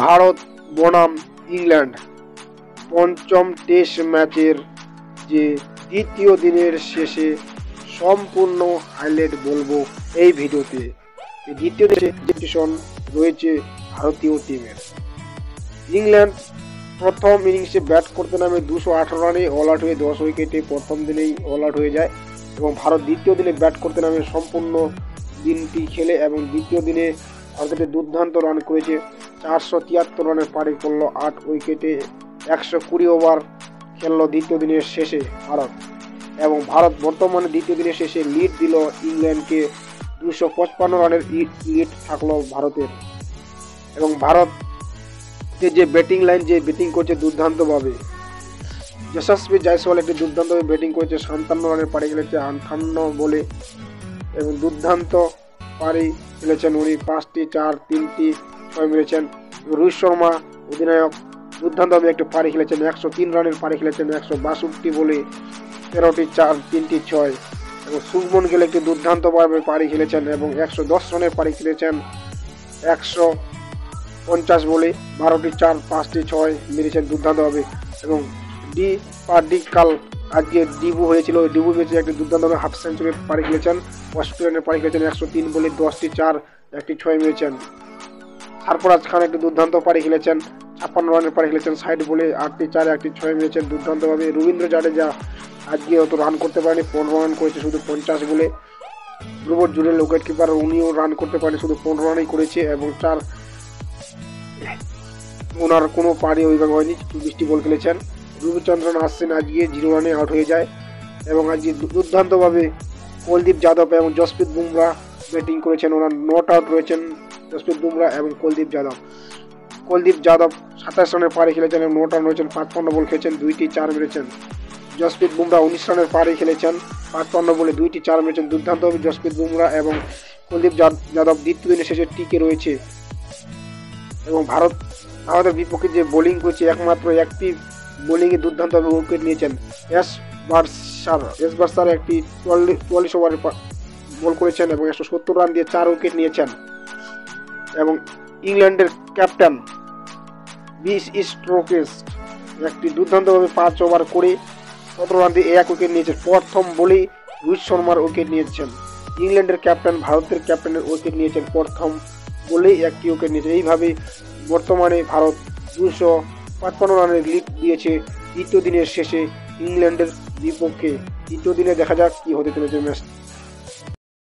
ভারত বনাম ইংল্যান্ড পঞ্চম টেস্ট ম্যাচের যে দ্বিতীয় দিনের শেষে সম্পূর্ণ হাইলাইট বলবো এই ভিডিওতে। এই দ্বিতীয় ডিসিশন রয়েছে ভারতীয় টিমের। ইংল্যান্ড প্রথম ইনিংসে ব্যাট করতে নামে 218 রানে অল আউট হয়ে 10 উইকেটে প্রথম দিনেই অল আউট হয়ে যায় এবং ভারত দ্বিতীয় দিনে ব্যাট করতে নামে সম্পূর্ণ দিনটি খেলে এবং দ্বিতীয় দিনে ভারতের দুর্দান্ত রান করেছে। 473 রানের পারি করলো 8 উইকেটে, 120 ওভার খেললো দ্বিতীয় দিনের শেষে ভারত এবং ভারত বর্তমানে দ্বিতীয় দিনের শেষে লিড দিল ইংল্যান্ডকে। 255 রানের লিড থাকলো ভারতের এবং ভারত যে ব্যাটিং লাইন যে ব্যাটিং করছে দুর্দান্তভাবে। যশস্বী জয়সওয়াল একটি দুর্দান্তভাবে ব্যাটিং করেছে, 57 রানের পারি খেলেছে 58 বলে এবং দুর্দান্ত পারি খেলেছেন উনি, 5টি 4 3টি 6 মেরেছেন। রোহিত শর্মা অধিনায়ক দুর্দান্তভাবে একটি পারি খেলেছেন, 103 রানের পারি খেলেছেন 162 বলে, 13টি 4 3টি 6 এবং শুভমন গিল একটি দুর্দান্তভাবে পারি খেলেছেন এবং 110 রানের পারি খেলেছেন 150 বলে, 12টি 4 5টি 6 মেরেছেন দুর্দান্তভাবে এবং ডিপার্ডিকাল আজকে ডিবু হয়েছিল, ডিবু ম্যাচে একটি দুর্দান্তভাবে হাফ সেঞ্চুরি পারি খেলেছেন, 65 রানের পারি খেলেছেন 103 বলে, 10টি 4 1টি 6 মেরেছেন। সারফরাজ খান একটি দুর্দান্ত পারি খেলেছেন, 56 রানের পারি খেলেছেন 60 বলে, 8টি 4 1টি 6 মেরেছেন দুর্দান্তভাবে। রবীন্দ্র জাডেজা আজকে অত রান করতে পারেনি, 15 রান করেছে শুধু 50 বলে। ধ্রুব জুরেল উইকেট কিপার, উনিও রান করতে পারেনি, শুধু 15 রানই করেছে এবং ওনার কোনো পারি ওইভাবে হয়নি, 24টি বল খেলেছেন। রবিচন্দ্রন আশ্বিন আজকে 0 রানে আউট হয়ে যায় এবং আজকে দুর্দান্তভাবে কুলদীপ যাদব এবং জসপ্রীত বুমরা ব্যাটিং করেছেন, ওনার নট আউট রয়েছেন জসপ্রীত বুমরা এবং কুলদীপ যাদব। কুলদীপ যাদব 27 রানের পারি খেলেছেন এবং নট আউট রয়েছেন, 55 বল খেলেছেন, 2টি 4 মেরেছেন। জসপ্রীত বুমরা 19 রানের পারি খেলেছেন, 55 বলে 2টি 4 মেরেছেন দুর্দান্তভাবে জসপ্রীত বুমরা এবং কুলদীপ যাদব দ্বিতীয় দিনের শেষে টিকে রয়েছে এবং ভারতের বিপক্ষে যে বোলিং করেছে একমাত্র একটি বোলিংয়ে দুর্দান্তভাবে উইকেট নিয়েছেন। এস বার্সার একটি 44 ওভারে বল করেছেন এবং 170 রান দিয়ে 4 উইকেট নিয়েছেন এবং ইংল্যান্ডের ক্যাপ্টেন বিস স্টোকস একটি দুর্দান্তভাবে 5 ওভার করে 17 রান দিয়ে 1 উইকেট নিয়েছেন। প্রথম বলেই রোহিত শর্মার উইকেট নিয়েছেন। ইংল্যান্ডের ক্যাপ্টেন ভারতের ক্যাপ্টেনের উইকেট নিয়েছেন, প্রথম বলেই 1টি উইকেট নিয়েছেন। এইভাবে বর্তমানে ভারত 255 রানের লিড দিয়েছে দ্বিতীয় দিনের শেষে ইংল্যান্ডের বিপক্ষে। তৃতীয় দিনে দেখা যাক কি হতে চলেছে ম্যাচ।